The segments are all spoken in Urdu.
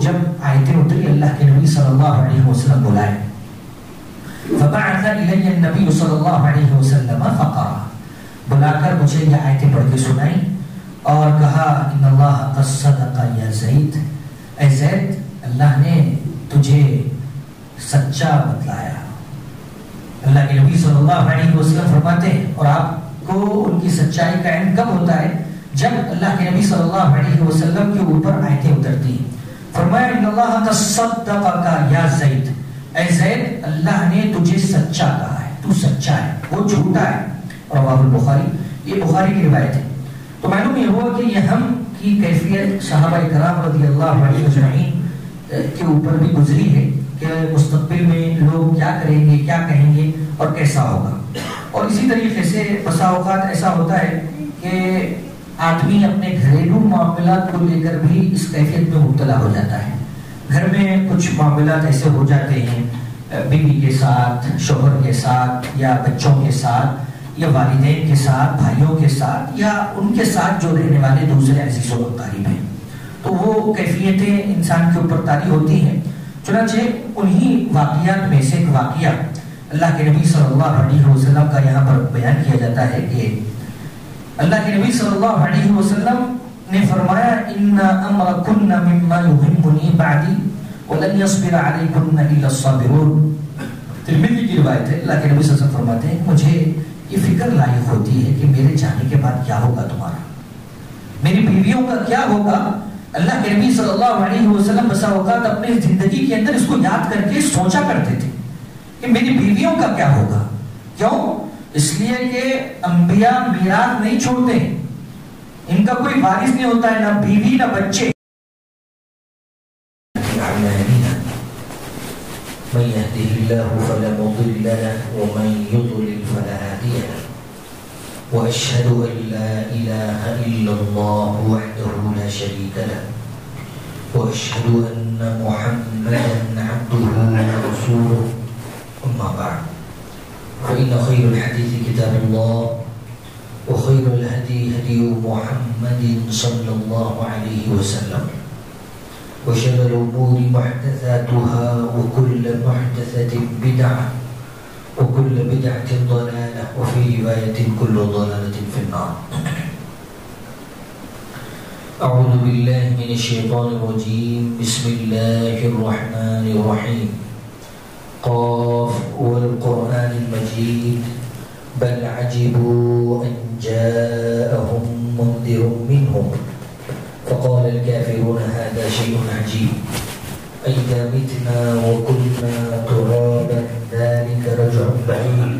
جب آیتیں اتری اللہ کے نبی صلی اللہ علیہ وسلم بلائے، فبعث الی النبی صلی اللہ علیہ وسلم فقرأ، بلا کر مجھے یہ آیتیں پڑھ کے سنائیں اور کہا ان اللہ قد صدق یا زید، اے زید اللہ نے تجھے سچا بتلایا۔ اللہ کے نبی صلی اللہ علیہ وسلم فرماتے ہیں، اور آپ کو ان کی سچائی کا علم کب ہوتا ہے؟ جب اللہ کے نبی صلی اللہ علیہ وسلم کے اوپر آیتیں اترتی ہیں۔ فرمایا ان اللہ قد صدقک یا زید، اے زید اللہ نے تجھے سچا کہا ہے، تو سچا ہے، وہ جھوٹا ہے۔ رواه البخاری، یہ بخاری کی روایت ہے۔ تو معلوم یہ ہوا کہ یہ ہم کی کیفیت صحابہ کرام رضی اللہ عنہم اجمعین کے اوپر بھی گزری ہے کہ مستقبل میں لوگ کیا کریں گے، کیا کہیں گے اور کیسا ہوگا۔ اور اسی طریقے سے بسا اوقات ایسا ہوتا ہے کہ آدمی اپنے گھریلو معاملات کو لے کر بھی اس کیفیت میں مبتلا ہو جاتا ہے۔ گھر میں کچھ معاملات ایسے ہو جاتے ہیں بیوی کے ساتھ، شوہر کے ساتھ، یا بچوں کے ساتھ، یا والدین کے ساتھ، بھائیوں کے ساتھ، یا ان کے ساتھ جو رہنے والے دوسرے عزیز و اقارب ہیں، تو وہ کیفیتیں انسان کے اوپر طاری ہوتی ہیں۔ چنانچہ انہی واقعات میں سے ایک واقعہ اللہ کے نبی صلی اللہ علیہ وسلم کا یہاں پر بیان کیا جاتا ہے کہ اللہ کے نبی صلی اللہ علیہ وسلم نے فرمایا ان امرکن مما یہمنی بعدی ولن یصبر علیکن الا الصابرون۔ ترمذی کی روایت ہے، اللہ کے نبی صلی اللہ علیہ وسلم فرماتے ہیں مجھے یہ فکر لاحق ہوتی ہے کہ میرے جانے کے بعد کیا ہوگا تمہارا، میری بیویوں کا کیا ہوگا۔ اللہ کے نبی صلی اللہ علیہ وسلم بسا اوقات اپنی زندگی کے اندر اس کو یاد کر کے سوچا کرتے تھے کہ میری بیویوں کا کیا ہوگا۔ کیوں؟ اس لیے کہ انبیاء میراث نہیں چھوڑتے، ان کا کوئی وارث نہیں ہوتا ہے، نہ بیوی نہ بچے۔ من يهده الله فلا مضل له ومن يضلل فلا هادي له واشهد ان لا اله الا الله وحده لا شريك له واشهد ان محمدا عبده ورسوله اما بعد فان خير الحديث كتاب الله وخير الهدي هدي محمد صلى الله عليه وسلم وشر الأمور محدثاتها وكل محدثة بدعة وكل بدعة ضلالة وفي رواية كل ضلالة في النار۔ أعوذ بالله من الشيطان الرجيم، بسم الله الرحمن الرحيم، قاف والقرآن المجيد بل عجبوا أن جاءهم منذر منهم فقال الكافرون هذا شيء عجيب أئذا متنا وكنا ترابا ذلك رجع بعيد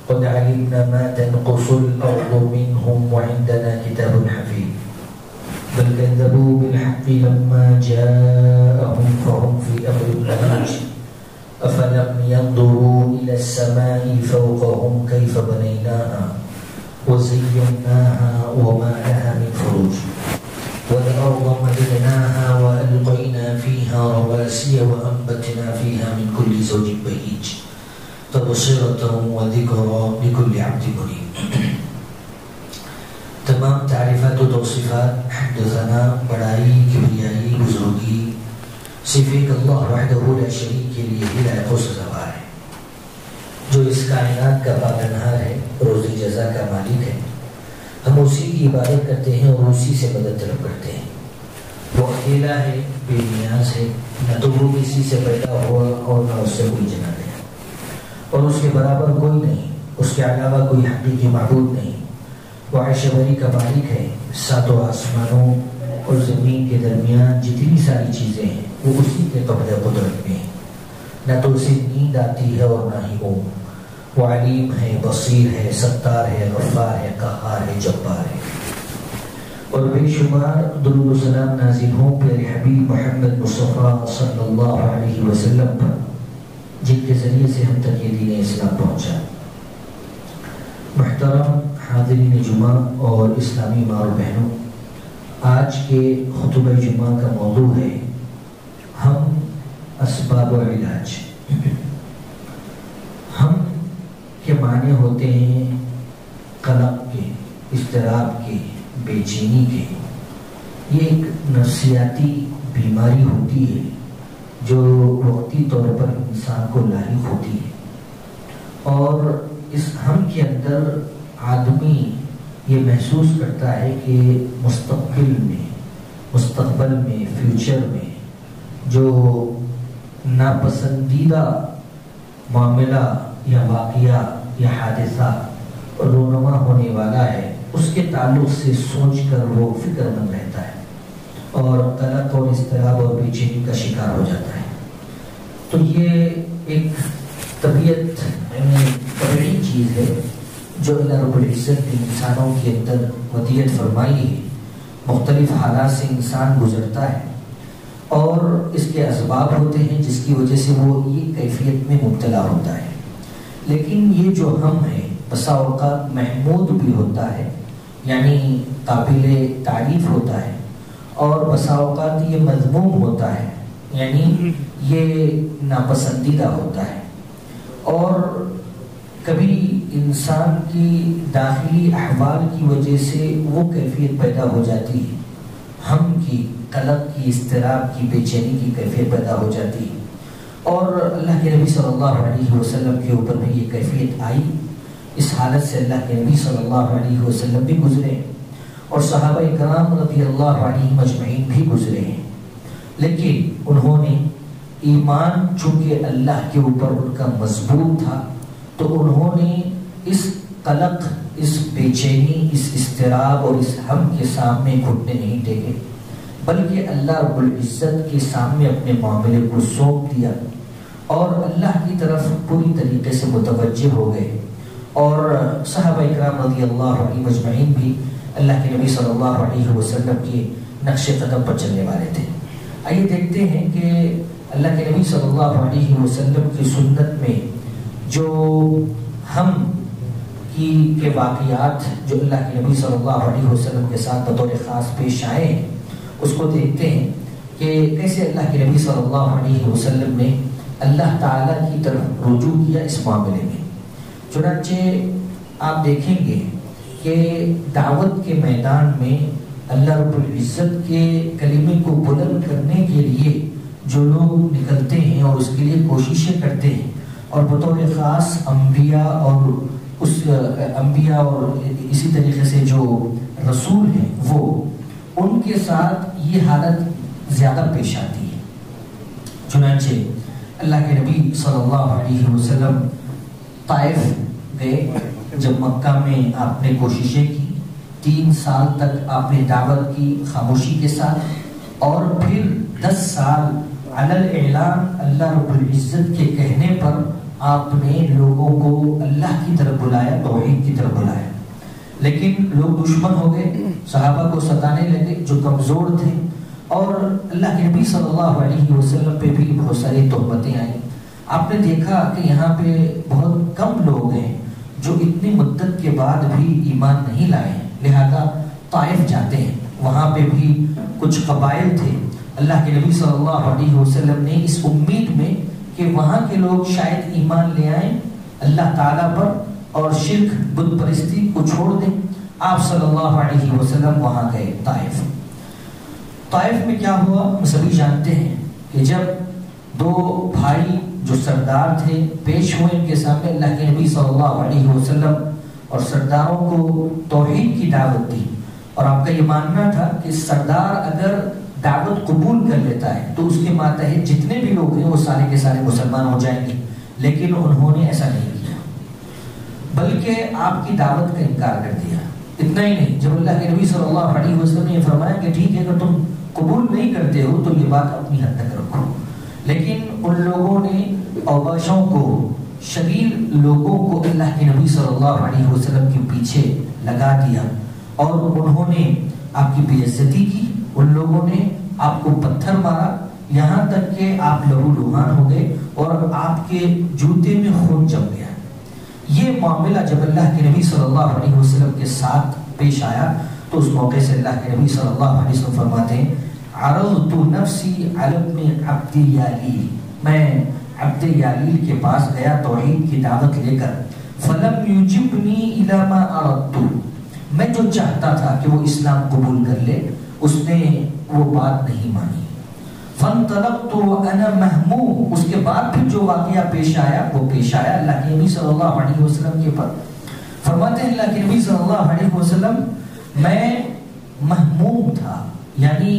قد علمنا ما تنقص الأرض منهم وعندنا كتاب حفيظ بل كذبوا بالحق لما جاءهم فهم في أمر مريج أفلم ينظروا إلى السماء فوقهم كيف بنيناها وزيناها وما لها من فروج والأرض مددناها وألقينا فيها رواسي وأنبتنا فيها من كل زوج بهيج تبصرة وذكرى لكل عبد منيب۔ تمام تعریفات و توصیفات، حمد و ثنا، بڑائی، کبریائی، بزرگی صرف ایک اللہ وحدہ لا شریک کے لیے ہی لائق و سزاوار ہے، جو اس کائنات کا پالنہار ہے، روزی جزا کا مالک ہے۔ ہم اسی کی عبادت کرتے ہیں اور اسی سے مدد طلب کرتے ہیں۔ وہ اکیلا ہے، بے نیاز ہے، نہ تو وہ کسی سے پیدا ہوا اور نہ اس سے کوئی جنا گیا، اور اس کے برابر کوئی نہیں، اس کے علاوہ کوئی حقیقی معبود نہیں۔ وہ عرش بری کا مالک ہے، ساتوں آسمانوں اور زمین کے درمیان جتنی ساری چیزیں ہیں وہ اسی کے قبضہ قدرت میں ہیں، نہ تو اسے نیند آتی ہے اور نہ ہی اونگ۔ وہ علیم ہے، بصیر ہے، ستار ہے، غفار ہے، قہار ہے، جبار ہے۔ اور بے شمار درود و سلام نازل ہوں پیارے حبیب محمد مصطفیٰ صلی اللہ علیہ وسلم پر، جن کے ذریعے سے ہم تک یہ دین اسلام پہنچا۔ محترم حاضرین جمعہ اور اسلامی ماں و بہنوں، آج کے خطبہ جمعہ کا موضوع ہے ہم اسباب و علاج۔ ہم کے معنی ہوتے ہیں قلق کے، اضطراب کے، بے چینی کے۔ یہ ایک نفسیاتی بیماری ہوتی ہے جو وقتی طور پر انسان کو لاحق ہوتی ہے، اور اس ہم کے اندر آدمی یہ محسوس کرتا ہے کہ مستقبل میں فیوچر میں جو ناپسندیدہ معاملہ یا واقعہ یا حادثہ رونما ہونے والا ہے، اس کے تعلق سے سوچ کر وہ فکر مند رہتا ہے اور قلق اور اضطراب اور بے چینی کا شکار ہو جاتا ہے۔ تو یہ ایک طبیعت طبیعی چیز ہے جو اللہ رب العزت نے انسانوں کے اندر ودیت فرمائی ہے۔ مختلف حالات سے انسان گزرتا ہے اور اس کے اسباب ہوتے ہیں جس کی وجہ سے وہ یہ کیفیت میں مبتلا ہوتا ہے، لیکن یہ جو ہم ہے بسا اوقات محمود بھی ہوتا ہے، یعنی قابل تعریف ہوتا ہے، اور بسا اوقات یہ مذموم ہوتا ہے، یعنی یہ ناپسندیدہ ہوتا ہے۔ اور کبھی انسان کی داخلی احوال کی وجہ سے وہ کیفیت پیدا ہو جاتی ہے، ہم کی، قلق کی، اضطراب کی، بے چینی کی کیفیت پیدا ہو جاتی ہے، اور اللہ کے نبی صلی اللہ علیہ وسلم کے اوپر بھی یہ کیفیت آئی۔ اس حالت سے اللہ کے نبی صلی اللہ علیہ وسلم بھی گزرے اور صحابہ کرام رضی اللہ عنہم اجمعین بھی گزرے ہیں، لیکن انہوں نے ایمان چونکہ اللہ کے اوپر ان کا مضبوط تھا تو انہوں نے اس قلق، اس بے چینی، اس اضطراب اور اس ہم کے سامنے گھٹنے نہیں ٹیکے، بلکہ اللہ رب العزت کے سامنے اپنے معاملے کو سونپ دیا اور اللہ کی طرف پوری طریقے سے متوجہ ہو گئے۔ اور صحابہ کرام رضی اللہ عنہم اجمعین بھی اللہ کے نبی صلی اللہ علیہ وسلم کے نقش قدم پر چلنے والے تھے۔ آئیے دیکھتے ہیں کہ اللہ کے نبی صلی اللہ علیہ وسلم کی سنت میں جو ہم کے واقعات جو اللہ کے نبی صلی اللہ علیہ وسلم کے ساتھ بطور خاص پیش آئے ہیں، اس کو دیکھتے ہیں کہ کیسے اللہ کے نبی صلی اللہ علیہ وسلم نے اللہ تعالیٰ کی طرف رجوع کیا اس معاملے میں۔ چنانچہ آپ دیکھیں گے کہ دعوت کے میدان میں اللہ رب العزت کے کلمے کو بلند کرنے کے لیے جو لوگ نکلتے ہیں اور اس کے لیے کوششیں کرتے ہیں، اور بطور خاص انبیاء اور اسی طریقے سے جو رسول ہیں وہ ان کے ساتھ یہ حالت زیادہ پیش آتی ہے۔ چنانچہ اللہ کے نبی صلی اللہ علیہ وسلم طائف گئے، جب مکہ میں آپ نے کوششیں کی، 3 سال تک آپ نے دعوت کی خاموشی کے ساتھ، اور پھر 10 سال علی الاعلان اللہ رب العزت کے کہنے پر آپ نے لوگوں کو اللہ کی طرف بلایا، توحید کی طرف بلایا، لیکن لوگ دشمن ہو گئے، صحابہ کو ستانے لگے جو کمزور تھے، اور اللہ کے نبی صلی اللہ علیہ وسلم پہ بھی بہت ساری تہمتیں آئیں۔ آپ نے دیکھا کہ یہاں پہ بہت کم لوگ ہیں جو اتنی مدت کے بعد بھی ایمان نہیں لائے ہیں، لہذا طائف جاتے ہیں۔ وہاں پہ بھی کچھ قبائل تھے، اللہ کے نبی صلی اللہ علیہ وسلم نے اس امید میں کہ وہاں کے لوگ شاید ایمان لے آئیں اللہ تعالیٰ پر اور شرک بت پرستی کو چھوڑ دیں، آپ صلی اللہ علیہ وسلم وہاں گئے طائف۔ طائف میں کیا ہوا ہم سبھی جانتے ہیں کہ جب 2 بھائی جو سردار تھے پیش ہوئے ان کے سامنے، اللہ کے نبی صلی اللہ علیہ وسلم اور سرداروں کو توحید کی دعوت دی، اور آپ کا یہ ماننا تھا کہ سردار اگر دعوت قبول کر لیتا ہے تو اس کے ماتحت جتنے بھی لوگ ہیں وہ سارے کے سارے مسلمان ہو جائیں گے، لیکن انہوں نے ایسا نہیں کیا، بلکہ آپ کی دعوت کا انکار کر دیا۔ اتنا ہی نہیں، جب اللہ کے نبی صلی اللہ علیہ وسلم نے یہ فرمایا کہ ٹھیک ہے اگر تم قبول نہیں کرتے ہو تو یہ بات اپنی حد تک رکھو، لیکن ان لوگوں نے اوباشوں کو، شریر لوگوں کو اللہ کے نبی صلی اللہ علیہ وسلم کے پیچھے لگا دیا، اور انہوں نے آپ کی بے عزتی کی، ان لوگوں نے آپ کو پتھر مارا، یہاں تک کہ آپ لہو لہان ہو گئے اور آپ کے جوتے میں خون جم گیا۔ یہ معاملہ جب اللہ کے نبی صلی اللہ علیہ وسلم کے ساتھ پیش آیا تو اس موقع سے اللہ کے نبی صلی اللہ علیہ وسلم فرماتے ہیں، عرضت نفسی علی ابن عبد یالیل، میں عبد یالیل کے پاس گیا توحید کی دعوت لے کر، فلم یجبنی الی ما اردت، میں جو چاہتا تھا کہ وہ اسلام قبول کر لے اس نے وہ بات نہیں مانی، فانطلقت وانا مهموم، اس کے بعد پھر جو واقعہ پیش آیا وہ پیش آیا اللہ کے نبی صلی اللہ علیہ وسلم کے پر. فرماتے ہیں اللہ کے نبی صلی اللہ علیہ وسلم میں مہموم تھا، یعنی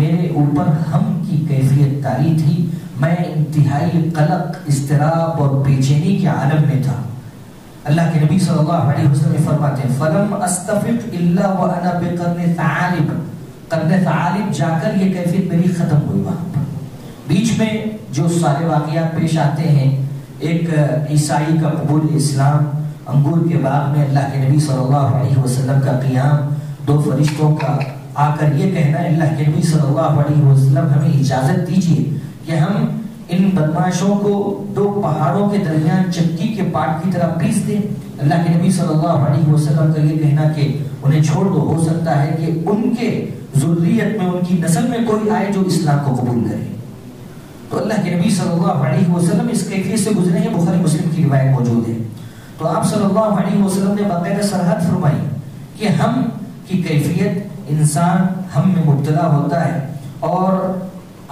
میرے اوپر ہم کی کیفیت طاری تھی، میں انتہائی قلق، اضطراب اور بے چینی کے عالم میں تھا. اللہ کے نبی صلی اللہ علیہ وسلم فرماتے ہیں فلم استفق الا وانا بقرن ثعالب، قرن ثعالب جا کر یہ کیفیت میری ختم ہوئی. وہاں پر بیچ میں جو سارے واقعات پیش آتے ہیں، ایک عیسائی کا قبول اسلام، انگور کے باغ میں اللہ کے نبی صلی اللہ علیہ وسلم کا قیام، دو فرشتوں کا آ کر یہ کہنا اللہ کے نبی صلی اللہ علیہ وسلم ہمیں اجازت دیجیے کہ ہم ان بدماشوں کو دو پہاڑوں کے درمیان چکی کے پاٹ کی طرح پیس دیں. اللہ کے نبی صلی اللہ علیہ وسلم کا یہ کہنا کہ انہیں چھوڑ دو، ہو سکتا ہے کہ ان کے ذریت میں، ان کی نسل میں کوئی آئے جو اسلام کو قبول کرے. تو اللہ کے نبی صلی اللہ علیہ وسلم اس کیفیت سے گزرے ہیں، بخاری مسلم کی روایت موجود ہے. تو آپ صلی اللہ علیہ وسلم نے باقاعدہ سرحد فرمائی کہ ہم کی کیفیت انسان ہم میں مبتلا ہوتا ہے، اور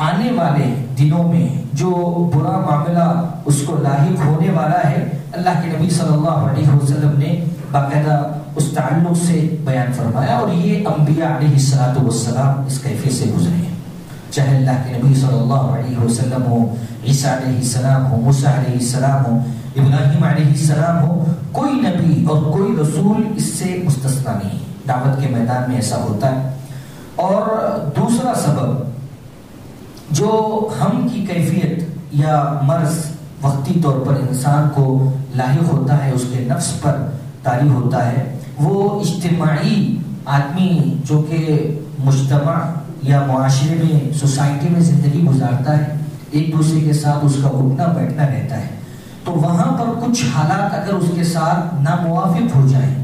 آنے والے دنوں میں جو برا معاملہ اس کو لاحق ہونے والا ہے، اللہ کے نبی صلی اللہ علیہ وسلم نے باقاعدہ اس تعلق سے بیان فرمایا. اور یہ انبیاء علیہ السلام اس کیفیت سے گزرے ہیں، چاہے اللہ کے نبی صلی اللہ علیہ وسلم ہو، عیسیٰ علیہ السلام ہو، موسیٰ علیہ السلام ہو، ابراہیم علیہ السلام ہو، کوئی نبی اور کوئی رسول اس سے مستثنی نہیں. دعوت کے میدان میں ایسا ہوتا ہے. اور دوسرا سبب جو ہم کی کیفیت یا مرض وقتی طور پر انسان کو لاحق ہوتا ہے، اس کے نفس پر طاری ہوتا ہے، وہ اجتماعی آدمی جو کہ مجتمع یا معاشرے میں، سوسائٹی میں زندگی گزارتا ہے، ایک دوسرے کے ساتھ اس کا اٹھنا بیٹھنا رہتا ہے. تو وہاں پر کچھ حالات اگر اس کے ساتھ ناموافق ہو جائیں،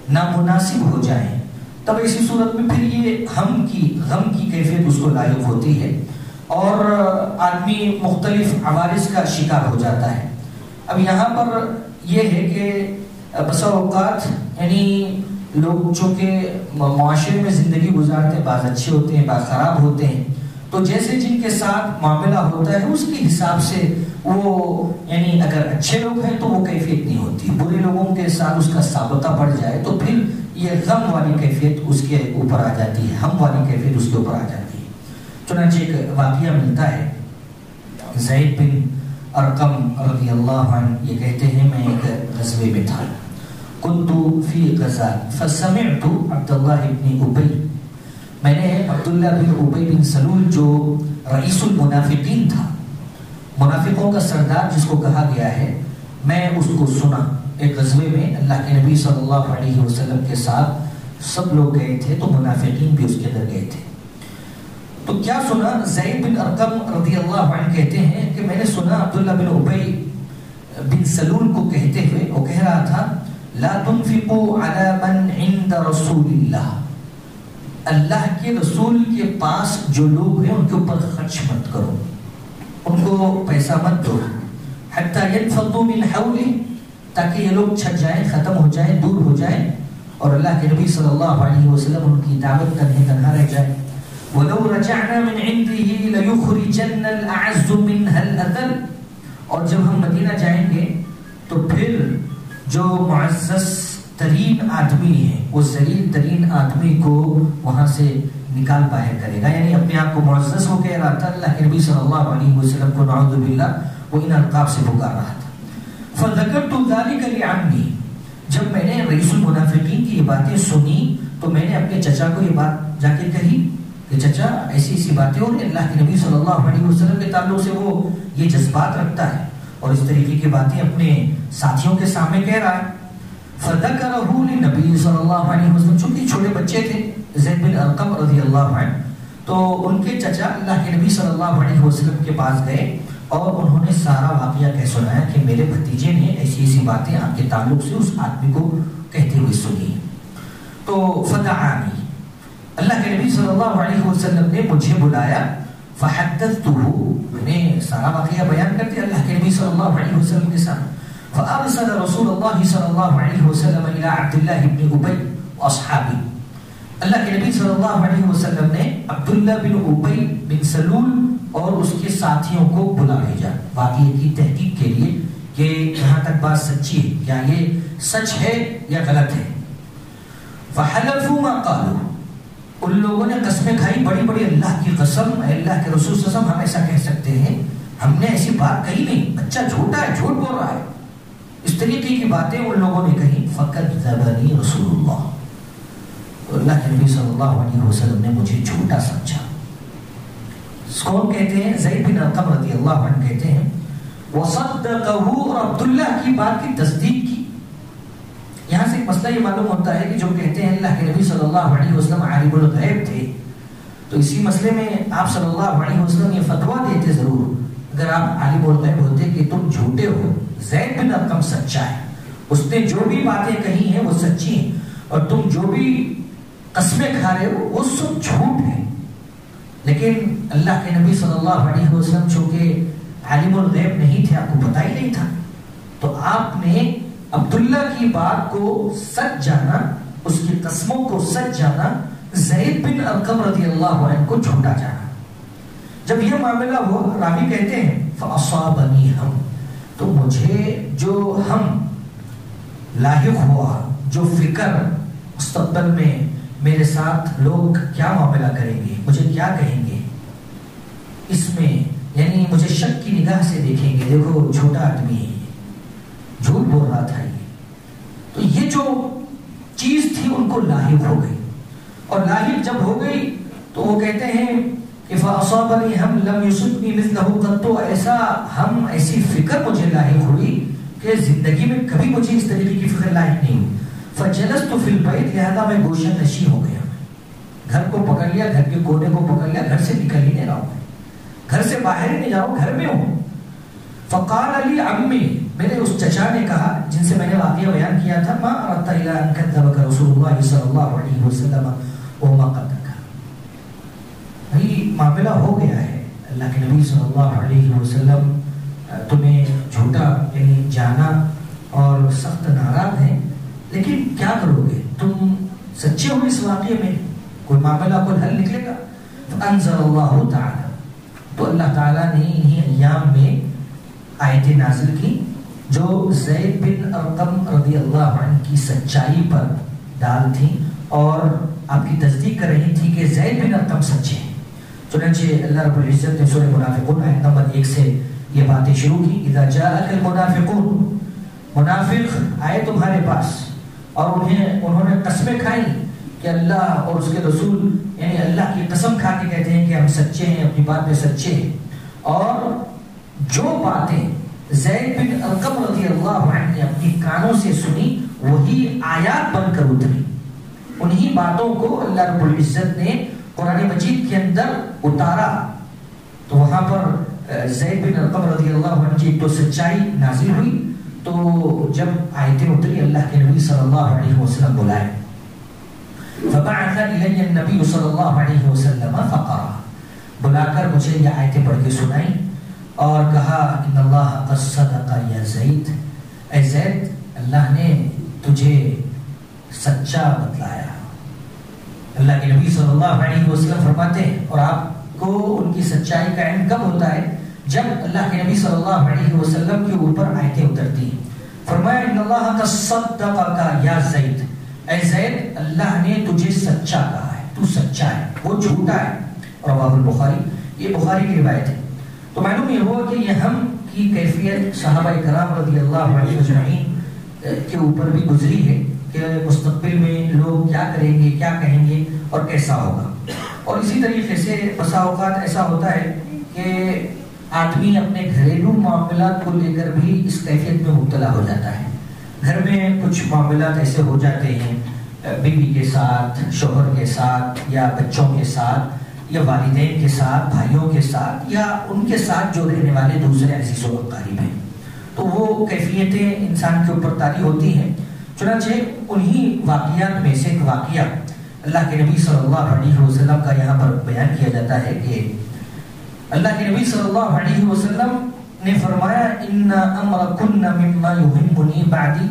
نامناسب ہو جائیں، تب ایسی صورت میں پھر یہ غم کی کیفیت اس کو لاحق ہوتی ہے، اور آدمی مختلف عوارض کا شکار ہو جاتا ہے. اب یہاں پر یہ ہے کہ بسا اوقات یعنی لوگ چونکہ معاشرے میں زندگی گزارتے ہیں، بعض اچھے ہوتے ہیں، بعض خراب ہوتے ہیں، تو جیسے جن کے ساتھ معاملہ ہوتا ہے اس کے حساب سے وہ یعنی اگر اچھے لوگ ہیں تو وہ کیفیت نہیں ہوتی، برے لوگوں کے ساتھ اس کا سابقہ بڑھ جائے تو پھر یہ غم والی کیفیت اس کے اوپر آ جاتی ہے، ہم والی کیفیت اس کے اوپر آ جاتی ہے. چنانچہ ایک واقعہ ملتا ہے، زید بن ارقم رضی اللہ عنہ یہ کہتے ہیں میں ایک غزوے میں تھا، كنت في غزا فسمعت عبد الله بن ابی، میں نے عبداللہ بن ابی بن سلول جو رئیس المنافقین تھا، منافقوں کا سردار جس کو کہا گیا ہے، میں اس کو سنا. ایک غزوے میں اللہ کے نبی صلی اللہ علیہ وسلم کے ساتھ سب لوگ گئے تھے، تو منافقین بھی اس کے اندر گئے تھے. تو کیا سنا؟ زید بن ارقم رضی اللہ عنہ کہتے ہیں کہ میں نے سنا عبداللہ بن ابی بن سلول کو کہتے ہوئے، وہ کہہ رہا تھا لا تنفقوا على من عند رسول اللہ، اللہ کے رسول کے پاس جو لوگ ہیں ان کے اوپر خرچ مت کرو، ان کو پیسہ مت دو، حتی ينفضوا من حوله، تاکہ یہ لوگ چھٹ جائیں، ختم ہو جائیں، دور ہو جائیں، اور اللہ کے نبی صلی اللہ علیہ وسلم ان کی دعوت تنہا رہ جائے. وَلَوْ رَجَعْنَا مِنْ عِنْدِهِ لَيُخْرِجَنَّ الْأَعَزُّ مِنْهَا الْأَذَلَّ، اور جب ہم مدینہ جائیں گے تو پھر جو معزز ترین آدمی ہے وہ ذلیل ترین آدمی کو وہاں سے نکال باہر کرے گا. یعنی اپنے آپ کو معزز ہو کہہ رہا تھا، اللہ کے نبی صلی اللہ علیہ وسلم کو نعوذ باللہ وہ ان القاب سے پکار رہا تھا. فَذَكَرْتُ ذَلِكَ لِعَمِّي، جب میں نے رئیس المنافقین کی یہ باتیں سنی تو میں نے اپنے چچا کو یہ بات جا کے کہی کہ چچا ایسی ایسی باتیں، اور اللہ کے نبی صلی اللہ علیہ وسلم کے تعلق سے وہ یہ جذبات رکھتا ہے اور اس طریقے کی باتیں اپنے ساتھیوں کے سامنے کہہ رہا ہے. فَذَكَرَهُ لِلنَّبِيِّ صلی اللہ علیہ وسلم، چونکہ چھوٹے بچے تھے زید بن ارقم رضی اللہ عنہ، تو ان کے چچا اللہ کے نبی صلی اللہ علیہ وسلم کے پاس گئے اور انہوں نے سارا واقعہ کہہ سنایا کہ میرے بھتیجے نے ایسی ایسی باتیں آپ کے تعلق سے اس آدمی کو کہتے ہوئے سنی. تو فدعانی، اللہ کے نبی صلی اللہ علیہ وسلم نے مجھے بلایا، فحدثته، میں نے سارا واقعہ بیان کرتے اللہ کے نبی صلی اللہ علیہ وسلم کے ساتھ. فارسل رسول اللہ صلی اللہ علیہ وسلم الى عبداللہ بن ابی واصحابہ، اللہ کے نبی صلی اللہ علیہ وسلم نے عبداللہ بن ابی بن سلول اور اس کے ساتھیوں کو بلا بھیجا واقعے کی تحقیق کے لیے کہ یہاں تک بات سچی ہے، کیا یہ سچ ہے یا غلط ہے۔ فحلفوا ما قالوا، ان لوگوں نے قسمیں کھائی بڑی بڑی، اللہ کی قسم، اے اللہ کے رسول صلی اللہ علیہ وسلم ہم ایسا کہہ سکتے ہیں، ہم نے ایسی بات کہی نہیں، بچہ جھوٹا ہے، جھوٹ بول رہا ہے، اس طریقے کی باتیں ان لوگوں نے کہی۔ فکذبنی رسول اللہ، اللہ کے نبی صلی اللہ علیہ وسلم نے مجھے جھوٹا سمجھا۔ کون کہتے ہیں؟ زید بن ارقم رضی اللہ عنہ کہتے ہیں وصدقہ، اور عبداللہ کی بات کی تصدیق کی۔ یہاں سے ایک مسئلہ یہ معلوم ہوتا ہے کہ جو کہتے ہیں اللہ کے نبی صلی اللہ علیہ وسلم عالم الغیب تھے، تو اسی مسئلے میں آپ صلی اللہ علیہ وسلم یہ فتویٰ دیتے ضرور اگر آپ عالم الغیب ہوتے کہ تم جھوٹے ہو، زید بن ارقم سچا ہے، اس نے جو بھی باتیں کہی ہیں وہ سچی ہیں، اور تم جو بھی قسمیں کھا رہے ہو وہ سب جھوٹ ہے۔ لیکن اللہ کے نبی صلی اللہ علیہ وسلم چونکہ عالم الغیب نہیں تھے، آپ کو پتہ ہی نہیں تھا، تو آپ نے عبداللہ کی بات کو سچ جانا، اس کی قسموں کو سچ جانا، زید بن ارقم رضی اللہ عنہ کو جھوٹا جانا۔ جب یہ معاملہ ہوا، راوی کہتے ہیں فَأَصَابَنِي ہم، تو مجھے جو ہم لاحق ہوا، جو فکر مستقبل میں میرے ساتھ لوگ کیا معاملہ کریں گے، مجھے کیا کہیں گے، اس میں یعنی مجھے شک کی نگاہ سے دیکھیں گے، دیکھو جھوٹا آدمی ہے، جھوٹ بول رہا تھا یہ، تو یہ جو چیز تھی ان کو لاحق ہو گئی، اور لاحق جب ہو گئی تو وہ کہتے ہیں کہ فَأَصَابَنِي هَمْ لَمْ يُصِبْنِي مِثْلَهُ قَطُّ، ایسا ہم ایسی فکر مجھے لاحق ہوئی کہ زندگی میں کبھی مجھے اس طریقے کی فکر لاحق نہیں ہوئی۔ فَجَلَسْتُ فِي الْبَيْتِ، لہذا میں گوشہ نشی ہو گیا، گھر کو پکڑ لیا، گھر کے کونے کو پکڑ لیا، گھر سے نکل ہی نہیں رہا ہوں، گھر سے باہر ہی نہیں جا رہا ہوں، گھر میں ہوں۔ فَقَالَ لِي عَمِّي، میرے اس چچا نے کہا جن سے میں نے واقعہ بیان کیا تھا، مَا أَرَدْتَ إِلَىٰ أَن كَذَّبَكَ رَسُولُ اللَّهِ صلی اللہ علیہ وسلم وَمَا قَدَّكَ، بھائی معاملہ ہو گیا ہے، اللہ کے نبی صلی اللہ علیہ وسلم تمہیں جھوٹا یعنی جانا اور سخت ناراض ہیں، لیکن کیا کرو گے، تم سچے ہو اس واقعے میں، کوئی معاملہ کوئی حل نکلے گا۔ فَأَنزَلَ اللَّهُ تَعَالَى، تو اللہ تعالیٰ نے انہی ایام میں آیتیں نازل کی جو زید بن ارقم رضی اللہ عنہ کی سچائی پر ڈال تھی اور آپ کی تصدیق کر رہی تھی کہ زید بن ارقم سچے ہیں۔ چنانچہ اللہ رب العزت نے سورہ منافقون آیت نمبر 1 سے یہ باتیں شروع کی، اذا جاءک المنافقون، منافق آئے تمہارے پاس اور انہوں نے قسمیں کھائی کہ اللہ اور اس کے رسول، یعنی اللہ کی قسم کھا کے کہتے ہیں کہ ہم سچے ہیں، اپنی بات میں سچے ہیں، اور جو باتیں زید بن ارقم رضی اللہ عنہ نے اپنی کانوں سے سنی وہی آیات بن کر اتری، انہی باتوں کو اللہ رب العزت نے قرآن مجید کے اندر اتارا، تو وہاں پر زید بن ارقم رضی اللہ عنہ کی تو سچائی نازل ہوئی، تو جب آیتیں اتری اللہ کے نبی صلی اللہ علیہ وسلم بلائے، فبعث الی النبی صلی اللہ علیہ وسلم فقرأ، بلا کر مجھے یہ آیتیں پڑھ کے سنائیں اور کہا ان اللہ قد صدق یا زید، اے زید اللہ نے تجھے سچا بتلایا۔ اللہ کے نبی صلی اللہ علیہ وسلم فرماتے ہیں، اور آپ کو ان کی سچائی کا علم کب ہوتا ہے؟ جب اللہ کے نبی صلی اللہ علیہ وسلم کے اوپر آیتیں اترتی ہیں۔ فرمایا ان اللہ قد صدقک یا زید، اے زید اللہ نے تجھے سچا کہا ہے، تو سچا ہے، وہ جھوٹا ہے۔ رواه البخاری، یہ بخاری کی روایت ہے۔ تو معلوم یہ ہوا کہ یہ ہم کی کیفیت صحابہ کرام رضی اللہ عنہ اجمعین کے اوپر بھی گزری ہے کہ مستقبل میں لوگ کیا کریں گے، کیا کہیں گے اور کیسا ہوگا۔ اور اسی طریقے سے بسا اوقات ایسا ہوتا ہے کہ آدمی اپنے گھریلو معاملات کو لے کر بھی اس کیفیت میں مبتلا ہو جاتا ہے۔ گھر میں کچھ معاملات ایسے ہو جاتے ہیں، بیوی کے ساتھ، شوہر کے ساتھ، یا بچوں کے ساتھ، یا والدین کے ساتھ، بھائیوں کے ساتھ، یا ان کے ساتھ جو رہنے والے دوسرے عزیز و اقارب ہیں، تو وہ کیفیتیں انسان کے اوپر طاری ہوتی ہیں۔ چنانچہ انہی واقعات میں سے ایک واقعہ اللہ کے نبی صلی اللہ علیہ وسلم کا یہاں پر بیان کیا جاتا ہے کہ اللہ کے نبی صلی اللہ علیہ وسلم نے فرمایا ان امرکن مما یہمنی بعدی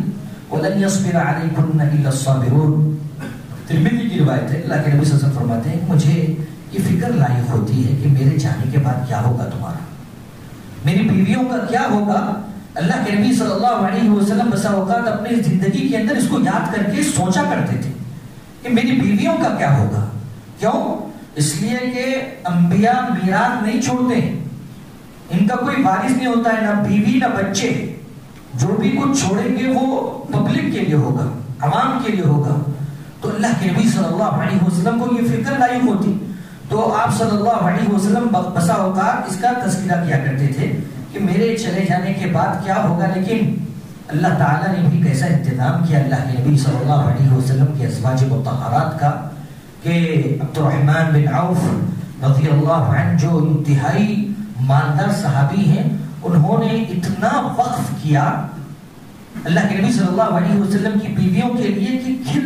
ولن یصبر علیکن الا الصابرون۔ ترمذی کی روایت ہے، اللہ کے نبی صلی اللہ علیہ وسلم فرماتے ہیں مجھے یہ فکر لاحق ہوتی ہے کہ میرے جانے کے بعد کیا ہوگا تمہارا، میری بیویوں کا کیا ہوگا۔ اللہ کے نبی صلی اللہ علیہ وسلم بسا اوقات اپنی زندگی کے اندر اس کو یاد کر کے سوچا کرتے تھے کہ میری بیویوں کا کیا ہوگا۔ کیوں؟ اس لیے کہ انبیاء میراث نہیں چھوڑتے، ان کا کوئی وارث نہیں ہوتا ہے، نہ بیوی نہ بچے، جو بھی کچھ چھوڑیں گے وہ پبلک کے لیے ہوگا، عوام کے لیے ہوگا۔ تو اللہ کے نبی صلی اللہ علیہ وسلم کو یہ فکر لاحق ہوتی، تو آپ صلی اللہ علیہ وسلم بسا اوقات اس کا تذکرہ کیا کرتے تھے کہ میرے چلے جانے کے بعد کیا ہوگا۔ لیکن اللہ تعالیٰ نے بھی کیسا انتظام کیا اللہ کے نبی صلی اللہ علیہ وسلم کے ازواج مطہرات کا کہ عبد الرحمن بن عوف رضی اللہ عنہ جو انتہائی مالدار صحابی ہیں، انہوں نے اتنا وقف کیا اللہ کے نبی صلی اللہ علیہ وسلم کی بیویوں کے لیے کہ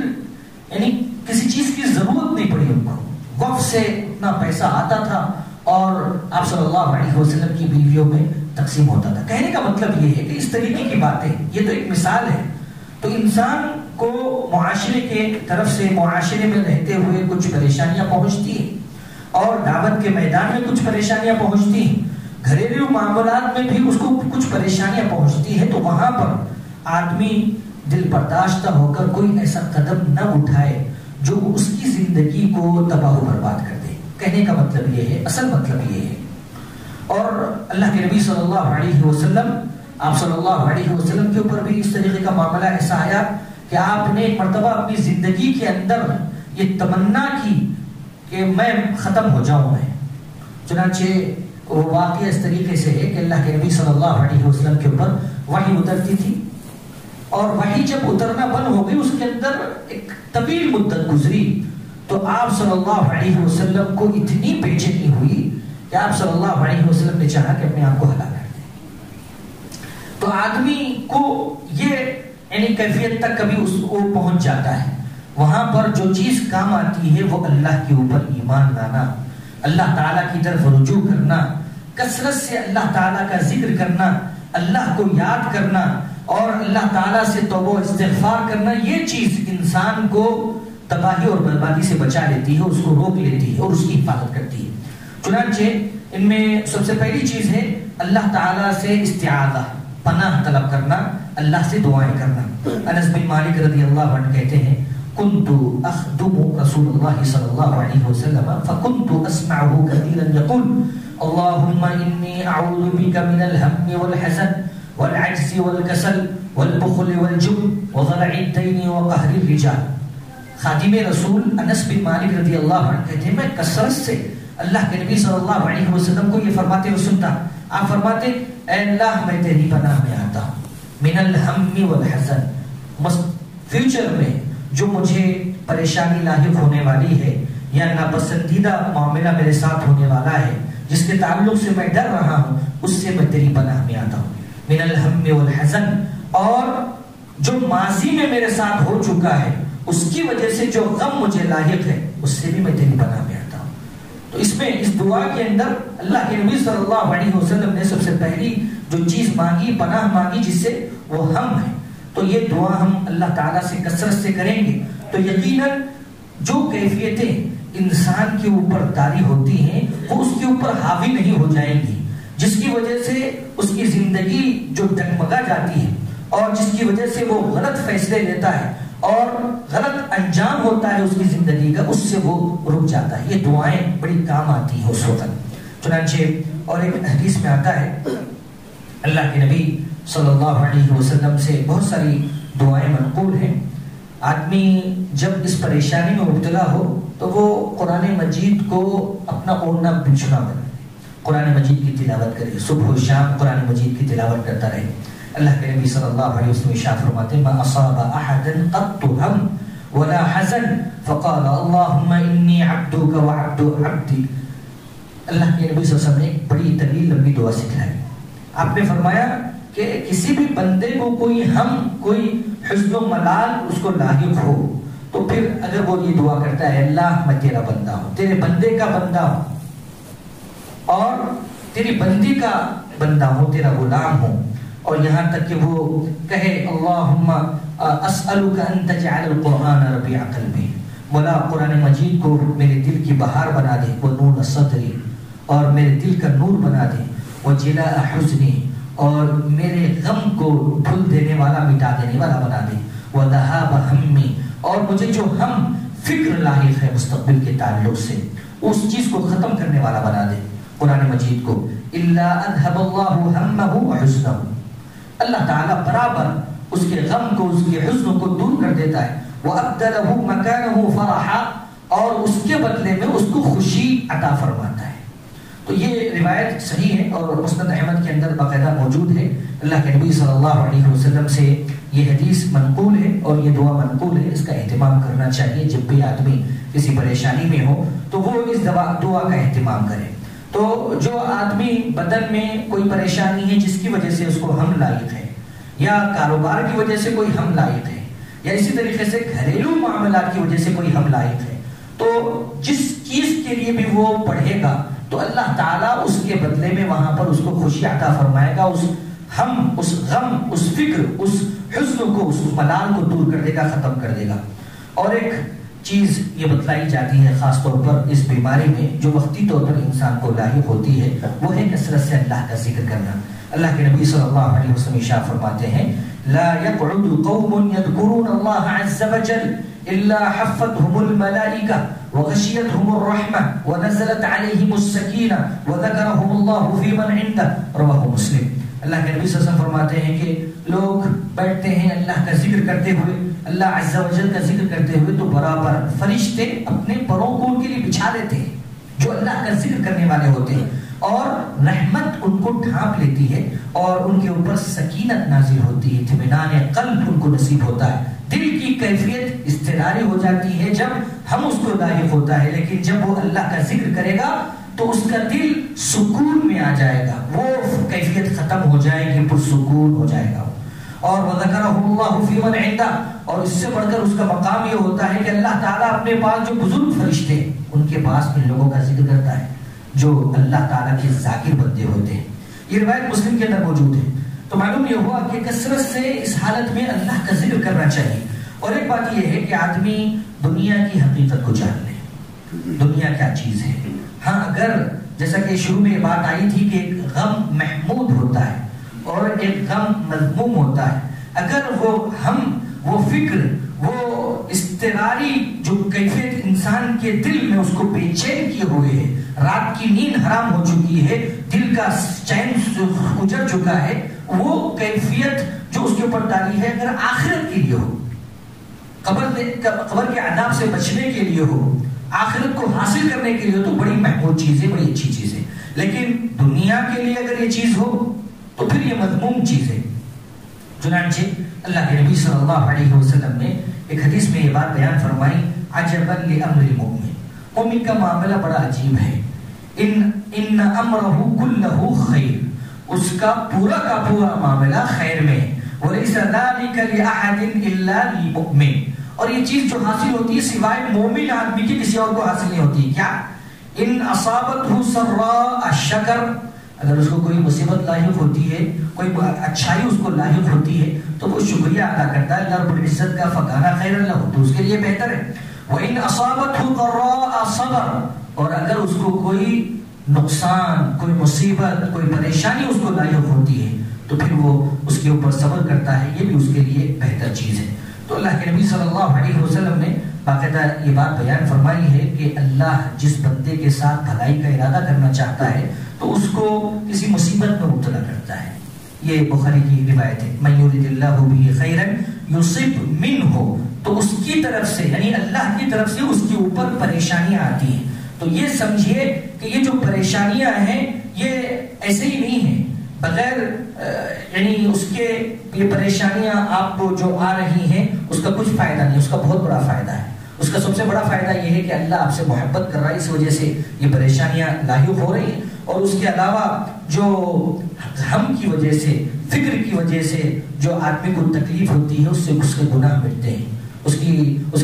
یعنی کسی چیز کی ضرورت نہیں پڑی ان کو، وقف سے اتنا پیسہ آتا تھا اور آپ صلی اللہ علیہ وسلم کی بیویوں میں تقسیم ہوتا تھا۔ کہنے کا مطلب یہ ہے کہ اس طریقے کی باتیں، یہ تو ایک مثال ہے، تو انسان کو معاشرے کے طرف سے معاشرے میں رہتے ہوئے کچھ پریشانیاں پہنچتی ہیں اور دعوت کے میدان میں کچھ پریشانیاں پہنچتی ہیں، گھریلو معاملات میں بھی اس کو کچھ پریشانیاں پہنچتی ہیں، تو وہاں پر آدمی دل برداشتہ ہو کر کوئی ایسا قدم نہ اٹھائے جو اس کی زندگی کو تباہ و برباد کر دے۔ کہنے کا مطلب یہ ہے، اصل مطلب یہ ہے۔ اور اللہ کے نبی صلی اللہ علیہ وسلم، آپ صلی اللہ علیہ وسلم کے اوپر بھی اس طریقے کا معاملہ ایسا آیا کہ آپ نے ایک مرتبہ اپنی زندگی کے اندر یہ تمنا کی کہ میں ختم ہو جاؤں میں۔ چنانچہ وہ واقعہ اس طریقے سے ہے کہ اللہ کے نبی صلی اللہ علیہ وسلم کے اوپر وحی اترتی تھی، اور وحی جب اترنا بند ہو گئی، اس کے اندر ایک طویل مدت گزری، تو آپ صلی اللہ علیہ وسلم کو اتنی بے چینی ہوئی کہ آپ صلی اللہ علیہ وسلم نے چاہا کہ اپنے آپ کو ہلاک کر دیں۔ تو آدمی کو یہ یعنی کیفیت تک کبھی اس کو پہنچ جاتا ہے، وہاں پر جو چیز کام آتی ہے وہ اللہ کے اوپر ایمان لانا، اللہ تعالیٰ کی طرف رجوع کرنا، کثرت سے اللہ تعالیٰ کا ذکر کرنا، اللہ کو یاد کرنا اور اللہ تعالیٰ سے توبہ و استغفار کرنا، یہ چیز انسان کو تباہی اور بربادی سے بچا لیتی ہے، اس کو روک لیتی ہے اور اس کی حفاظت کرتی ہے۔ چنانچہ ان میں سب سے پہلی چیز ہے اللہ تعالیٰ سے استعاذہ، پناہ طلب کرنا، اللہ سے دعائیں کرنا۔ انس بن مالک رضی اللہ عنہ کہتے ہیں كنت أخدم رسول الله صلى الله عليه وسلم فكنت أسمعه كثيرا يقول اللهم إني أعوذ بك من الهم والحزن والعجز والكسل والبخل والجبن وضلع الدين وقهر الرجال۔ خادم رسول انس بن مالک رضی اللہ عنہ کہتے ہیں میں کثرت سے اللہ کے نبی صلی اللہ علیہ وسلم کو یہ فرماتے ہوئے سنتا، آپ فرماتے اے اللہ میں تیری پناہ میں آتا ہوں، من الهم والحزن، فیوچر میں جو مجھے پریشانی لاحق ہونے والی ہے یا ناپسندیدہ معاملہ میرے ساتھ ہونے والا ہے جس کے تعلق سے میں ڈر رہا ہوں، اس سے میں تیری پناہ میں آتا ہوں، من الهم والحزن، اور جو ماضی میں میرے ساتھ ہو چکا ہے اس کی وجہ سے جو غم مجھے لاحق ہے اس سے بھی میں تیری پناہ میں آتا ہوں۔ تو اس میں اس دعا کے اندر اللہ کے نبی صلی اللہ علیہ وسلم نے سب سے پہلی جو چیز مانگی، پناہ مانگی، جس سے وہ ہم ہے۔ تو یہ دعا ہم اللہ تعالیٰ سے کثرت سے کریں گے تو یقیناً جو کیفیتیں انسان کے اوپر طاری ہوتی ہیں وہ اس کے اوپر حاوی نہیں ہو جائیں گی، جس کی وجہ سے اس کی زندگی جو ڈگمگا جاتی ہے اور جس کی وجہ سے وہ غلط فیصلے لیتا ہے اور غلط انجام ہوتا ہے اس کی زندگی کا، اس سے وہ رک جاتا ہے۔ یہ دعائیں بڑی کام آتی ہیں اس وقت۔ چنانچہ اور ایک حدیث میں آتا ہے اللہ کے نبی صلی اللہ علیہ وسلم سے بہت ساری دعائیں منقول ہیں، آدمی جب اس پریشانی میں مبتلا ہو تو وہ قرآن مجید کو اپنا اوڑھنا بچھنا بنے، قرآن مجید کی تلاوت کرے، صبح و شام قرآن مجید کی تلاوت کرتا رہے۔ اللہ کے نبی صلی اللہ علیہ وسلم ارشاد فرماتے ہیں ما اصاب احدا قط هم ولا حزن فقال اللهم انی عبدک وعبد عبدی۔ اللہ کے نبی صلی اللہ علیہ وسلم نے ایک بڑی طویل لمبی دعا سکھلائی۔ آپ نے فرمایا کہ کسی بھی بندے کو کوئی ہم، کوئی حزن و ملال اس کو لاحق ہو تو پھر اگر وہ یہ دعا کرتا ہے اللہ میں تیرا بندہ ہوں، تیرے بندے کا بندہ ہوں اور تیری بندی کا بندہ ہوں، تیرا غلام ہوں، اور یہاں تک کہ وہ کہے اللہم اسألک ان تجعل القرآن ربیع قلبی، مولا قرآن مجید کو میرے دل کی بہار بنا دے، وہ نور صدری، اور میرے دل کا نور بنا دے، وہ جلاء حزنی، اور میرے غم کو دھل دینے والا، مٹا دینے والا بنا دے، وہ ذہاب ہمی، اور مجھے جو ہم فکر لاحق ہے مستقبل کے تعلق سے اس چیز کو ختم کرنے والا بنا دے قرآن مجید کو۔ الا اذهب الله همه وحزنه، اللہ تعالیٰ برابر اس کے غم کو، اس کے حزن کو دور کر دیتا ہے۔ وَأَبْدَلَهُ مَكَانَهُ فَرَحًا، اور اس کے بدلے میں اس کو خوشی عطا فرماتا ہے۔ تو یہ روایت صحیح ہے اور مسند احمد کے اندر باقاعدہ موجود ہے۔ اللہ کے نبی صلی اللہ علیہ وسلم سے یہ حدیث منقول ہے اور یہ دعا منقول ہے، اس کا اہتمام کرنا چاہیے۔ جب بھی آدمی کسی پریشانی میں ہو تو وہ اس دعا کا اہتمام کرے۔ تو جو آدمی بدن میں کوئی پریشانی ہے جس کی وجہ سے اس کو ہم لائق ہے، یا کاروبار کی وجہ سے کوئی ہم لائق ہے، یا اسی طریقے سے گھریلو معاملات کی وجہ سے کوئی ہم لائق ہے، تو جس چیز کے لیے بھی وہ پڑھے گا تو اللہ تعالیٰ اس کے بدلے میں وہاں پر اس کو خوشی عطا فرمائے گا، اس ہم، اس غم، اس فکر، اس حزن کو، اس ملال کو دور کر دے گا، ختم کر دے گا۔ اور ایک چیز یہ بتلائی جاتی ہے خاص طور پر اس بیماری میں جو وقتی طور پر انسان کو لاحق ہوتی ہے، وہ ہے کثرت سے اللہ کا ذکر کرنا۔ اللہ کے نبی صلی اللہ علیہ وسلم ارشاد فرماتے ہیں لا يقعد قوم يذكرون الله عز وجل الا حفتهم الملائكة وغشيتهم الرحمة ونزلت عليهم السكينة وذكرهم الله في من عنده، رواه مسلم۔ اللہ کے نبی صلی اللہ علیہ وسلم فرماتے ہیں کہ لوگ بیٹھتے ہیں اللہ کا ذکر کرتے ہوئے، اللہ عز و جل کا ذکر کرتے ہوئے، تو برابر فرشتے اپنے پروں کو ان کے لیے بچھا دیتے ہیں جو اللہ کا ذکر کرنے والے ہوتے ہیں، اور رحمت ان کو ڈھانپ لیتی ہے اور ان کے اوپر سکینت نازل ہوتی ہے، اطمینان قلب ان کو نصیب ہوتا ہے، دل کی کیفیت استقراری ہو جاتی ہے جب ہم اس کو لاحق ہوتا ہے، لیکن جب وہ اللہ کا ذکر کرے گا تو اس کا دل سکون میں آ جائے گا، وہ کیفیت ختم ہو جائے گی، پرسکون ہو جائے گا۔ اور وَذَكَرَهُ اللَّهُ فِي مَنْ عِنْدَهُ، اور اس سے بڑھ کر اس کا مقام یہ ہوتا ہے کہ اللہ تعالیٰ اپنے پاس جو بزرگ فرشتے ہیں ان کے پاس میں لوگوں کا ذکر کرتا ہے جو اللہ تعالیٰ کے ذاکر بندے ہوتے ہیں۔ یہ روایت مسلم کے اندر موجود ہے۔ تو معلوم یہ ہوا کہ کثرت سے اس حالت میں اللہ کا ذکر کرنا چاہیے۔ اور ایک بات یہ ہے کہ آدمی دنیا کی حقیقت کو جان لے، دنیا کیا چیز ہے۔ ہاں، اگر جیسا کہ شروع میں یہ بات آئی تھی کہ ایک غم محمود ہوتا ہے اور ایک غم مذموم ہوتا ہے، اگر وہ فکر، وہ اضطراری جو کیفیت انسان کے دل میں اس کو بے چین کیے ہوئے ہے، رات کی نیند حرام ہو چکی ہے، دل کا چین اجڑ چکا ہے، وہ کیفیت جو اس کے اوپر ڈالی ہے، اگر آخرت کے لیے ہو، قبر کے عذاب سے بچنے کے لیے ہو، آخرت کو حاصل کرنے کے لیے ہو، تو بڑی محمود چیز ہے، بڑی اچھی چیز ہے۔ لیکن دنیا کے لیے اگر یہ چیز ہو تو پھر یہ مذموم چیز ہے۔ چنانچہ اللہ کے نبی صلی اللہ علیہ وسلم نے ایک حدیث میں یہ بات بیان فرمائی، عجبا لامر المؤمن، مومن کا معاملہ بڑا عجیب ہے، ان امرہ کلہ خیر، اس کا پورا کا پورا معاملہ خیر میں ہے، ولیس ذلک لاحد الا للمؤمن، اور یہ چیز جو حاصل ہوتی ہے سوائے مومن آدمی کی کسی اور کو حاصل نہیں ہوتی۔ کیا؟ ان اصابتہ سراء الشکر، اگر اس کو کوئی مصیبت لاحق ہوتی ہے، کوئی اچھائی اس کو لاحق ہوتی ہے تو وہ شکریہ ادا کرتا ہے اللہ رب العزت کا، فکانہ خیر اللہ، تو اس کے لیے بہتر ہے۔ وَإِنْ أَصَابَتْهُ ضَرَّاءَ صَبَرَ، اور اگر اس کو کوئی نقصان، کوئی مصیبت، کوئی پریشانی اس کو لاحق ہوتی ہے تو پھر وہ اس کے اوپر صبر کرتا ہے، یہ بھی اس کے لیے بہتر چیز ہے۔ تو اللہ کے نبی صلی اللہ علیہ وسلم نے باقاعدہ یہ بات بیان فرمائی ہے کہ اللہ جس بندے کے ساتھ بھلائی کا ارادہ کرنا چاہتا ہے تو اس کو کسی مصیبت میں مبتلا کرتا ہے۔ یہ بخاری کی روایت ہے، من یرید اللہ بہ خیرا یصب منہ، تو اس کی طرف سے یعنی اللہ کی طرف سے اس کے اوپر پریشانیاں آتی ہیں، تو یہ سمجھیے کہ یہ جو پریشانیاں ہیں یہ ایسے ہی نہیں ہیں بغیر یعنی اس کے، یہ پریشانیاں آپ کو جو آ رہی ہیں اس کا کچھ فائدہ نہیں، اس کا بہت بڑا فائدہ ہے۔ اس کا سب سے بڑا فائدہ یہ ہے کہ اللہ آپ سے محبت کر رہا ہے، اس وجہ سے یہ پریشانیاں لاحق ہو رہی ہیں، اور اس کے علاوہ جو غم کی وجہ سے، فکر کی وجہ سے جو آدمی کو تکلیف ہوتی ہے اس سے اس کے گناہ مٹتے ہیں، اس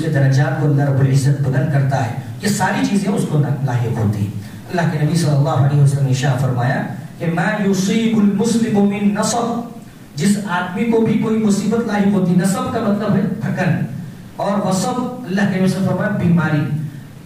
کے درجات کو اللہ رب العزت بلند کرتا ہے، یہ ساری چیزیں اس کو لاحق ہوتی ہیں۔ اللہ کے نبی صلی اللہ علیہ وسلم نے ارشاد فرمایا کہ ما یصیب المسلم من نصب، جس آدمی کو بھی کوئی مصیبت لاحق ہوتی، نصب کا مطلب ہے تھکن، اور وصب اللہ کے رسول فرمایا بیماری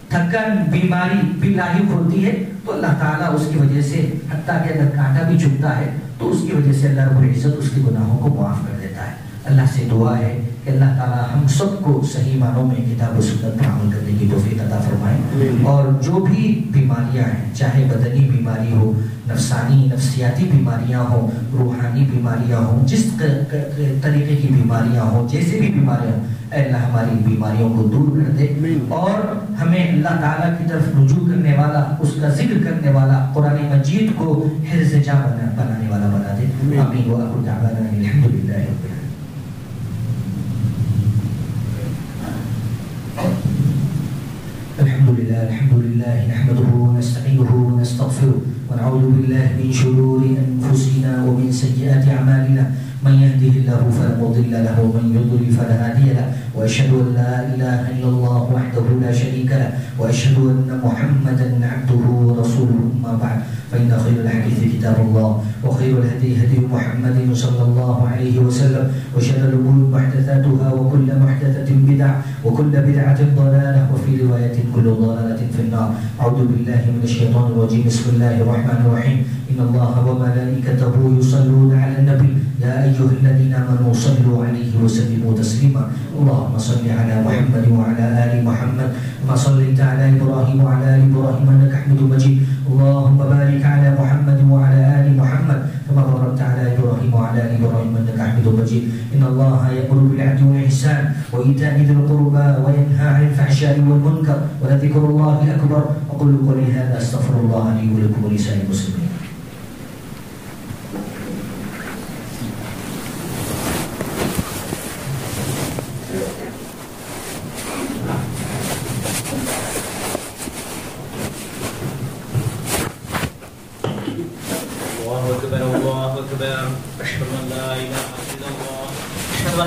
تھکن بیماری بھی لاحق ہوتی ہے تو اللہ تعالیٰ اس کی وجہ سے حتیٰ کہ اگر کانٹا بھی چبھتا ہے تو اس کی وجہ سے اللہ رب العزت اس کے گناہوں کو معاف کر دیتا ہے. اللہ سے دعا ہے کہ اللہ تعالیٰ ہم سب کو صحیح معنوں میں کتاب و سنت پر عمل کرنے کی توفیق عطا فرمائے. اور جو بھی بیماریاں ہیں چاہے بدنی بیماری ہو, نفسانی نفسیاتی بیماریاں ہوں, روحانی بیماریاں ہوں, جس طریقے کی بیماریاں ہوں, جیسے بھی بیماریاں ہوں, اے اللہ ہماری بیماریوں کو دور کر دے اور ہمیں اللہ تعالیٰ کی طرف رجوع کرنے والا, اس کا ذکر کرنے والا, قرآن مجید کو حرز جاں بنانے والا بنا دے. آمین. وآخر دعوانا الحمدللہ رب العالمین. الحمد لله نحمده ونستعينه ونستغفره ونعوذ بالله من شرور أنفسنا ومن سيئات أعمالنا من يهده الله فلا مضل له ومن يضلل فلا هادي له وأشهد أن لا إله إلا الله وحده لا شريك له وأشهد أن محمدا عبده ورسوله. أما بعد فإن خير الحديث كتاب الله وخير الهدي هدي محمد صلى الله عليه وسلم وشر الأمور محدثاتها وكل محدثة بدعة وكل بدعة ضلالة وفي رواية كل ضلالة في النار. أعوذ بالله من الشيطان الرجيم. بسم الله الرحمن الرحيم. إن الله وملائكته يصلون على النبي يا أيها الذين آمنوا صلوا عليه وسلموا تسليما. اللهم صل على محمد وعلى آل محمد كما صليت على إبراهيم وعلى آل إبراهيم إنك حميد مجيد. اللهم بارك على محمد وعلى آل محمد كما باركت على إبراهيم وعلى آل إبراهيم إنك حميد مجيد. إن الله يأمر بالعدل والإحسان وإيتاء ذي القربى وينهى عن الفحشاء والمنكر ولذكر الله أكبر. أقول قولي هذا أستغفر الله لي ولكم ولسائر المسلمين.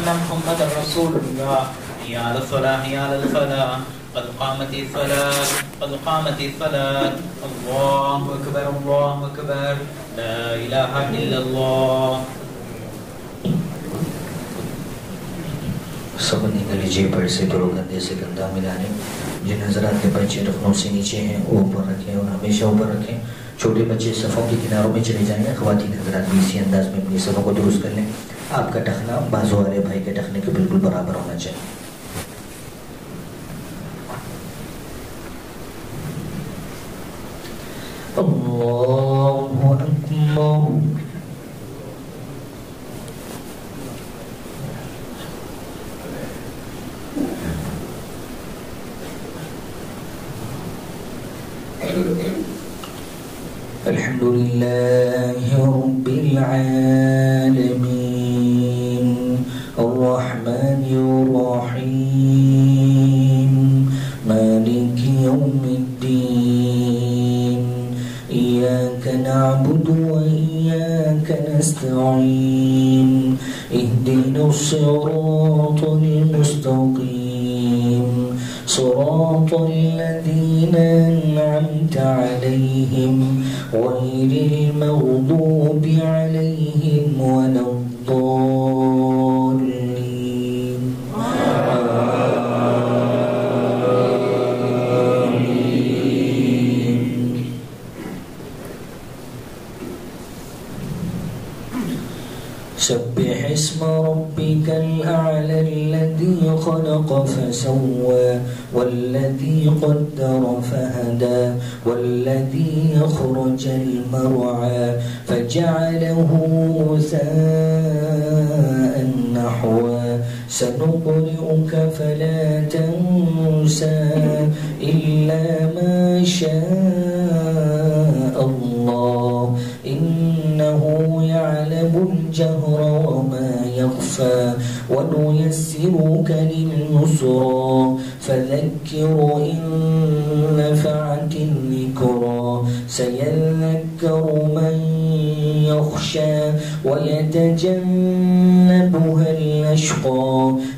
محمد رسول الله. حي على الصلاة حي على الفلاح قد قامت الصلاة قد قامت الصلاة. الله أكبر الله أكبر لا إله إلا الله. سب نکل لیجیے پیڑ سے دھڑو گندے سے گندا ملانے. جن حضرات کے بچے رخنوں سے نیچے ہیں وہ اوپر رکھیں اور ہمیشہ اوپر رکھیں. چھوٹے بچے صفوں کے کناروں میں چلے جائیں. خواتین حضرات بھی اسی انداز میں اپنی صفوں کو درست کر لیں. آپ کا ٹخنا بازو والے بھائی کے ٹخنے کے بالکل برابر ہونا چاہیے. اللہ اکبر. الحمد لله رب العالمين الرحمن الرحيم مالك يوم الدين إياك نعبد وإياك نستعين اهدنا الصراط المستقيم صراط الذين أنعمت عليهم غير المغضوب عليهم ولا الضالين. آمين. سبح اسم ربك الأعلى الذي خلق فسوى والذي قدر فهدى والذي أخرج المرعى فجعله غثاء نحوا سنقرئك فلا تنسى إلا ما شاء الله إنه يعلم الجهر وما يخفى ونيسرك لليسرى فذكر إن نفعت الذكرى سيذكر من يخشى ويتجنبها الأشقى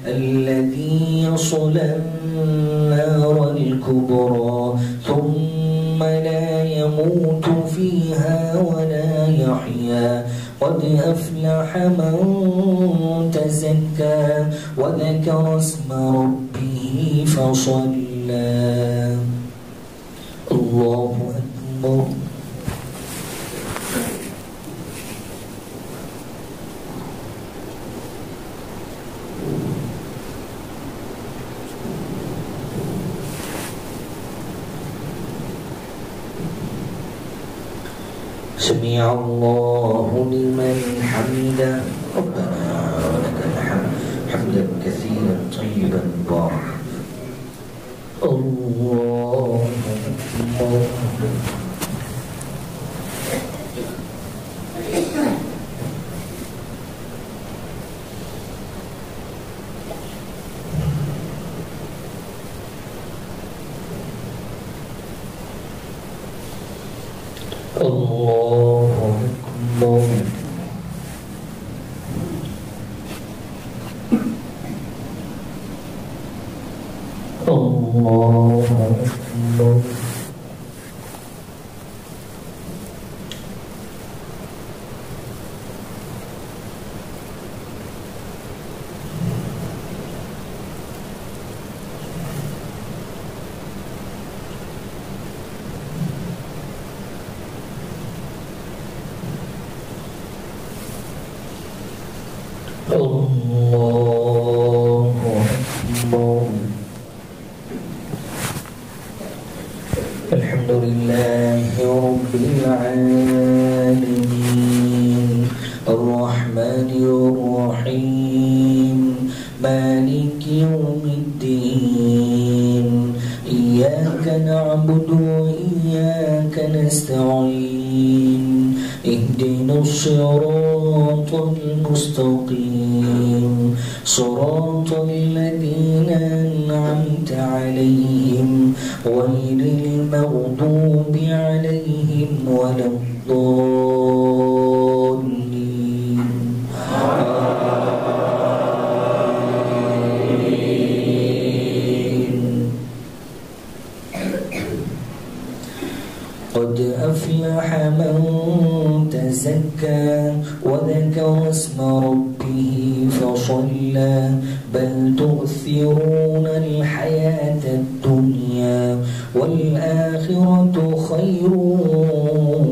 الذي يصلى النار الكبرى ثم لا يموت يموت فيها ولا يحيا قد أفلح من تزكى وذكر اسم ربه فصلى الله أكبر سمع الله لمن حمده ربنا ولك الحمد حمدا كثيرا طيبا مباركا الله أكبر الله أكبر الله أكبر الله أكبر الحمد لله رب العالمين الرحمن الرحيم مالك يوم الدين إياك نعبد وإياك نستعين اهدنا الصراط المستقيم صراط الذين أنعمت عليهم غير المغضوب عليهم ولا الضالين قد أفلح من تزكى وذكر اسم ربه فصلى بل تؤثرون الحياة الدنيا والآخرة خير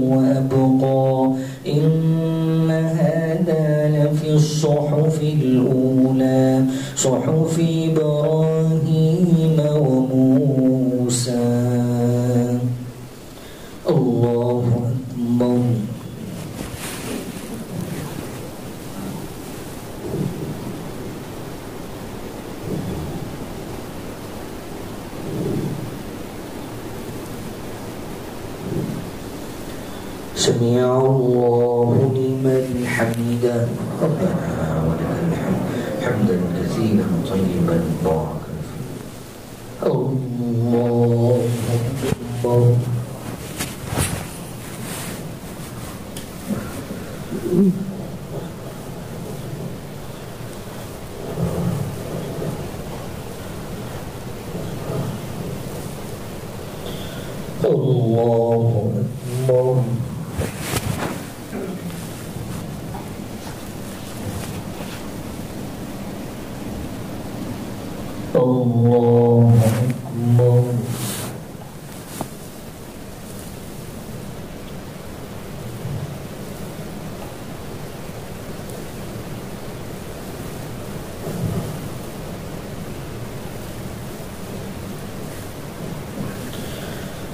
وأبقى إن هذا لفي الصحف الأولى صحف إبراهيم وموسى الله أكبر سمع الله لمن حمده ربنا ولك الحمد حمدا كثيرا طيبا مباركا فيه الله أكبر الله أكبر الله أكبر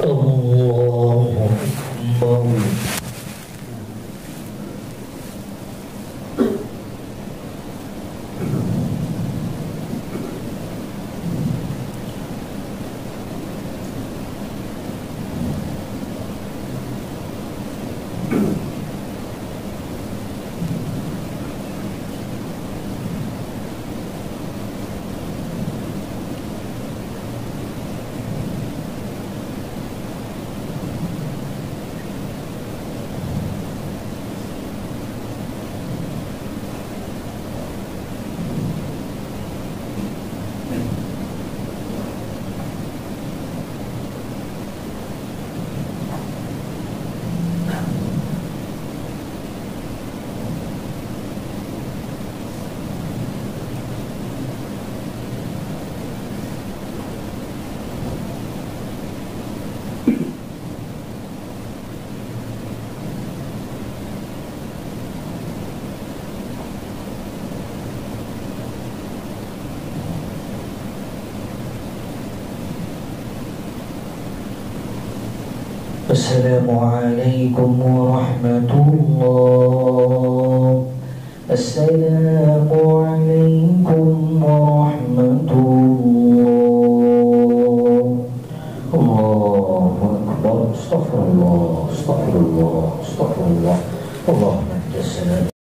الله أكبر السلام عليكم ورحمة الله. السلام عليكم ورحمة الله. الله أكبر. استغفر الله استغفر الله استغفر الله. اللهم أنت السلام.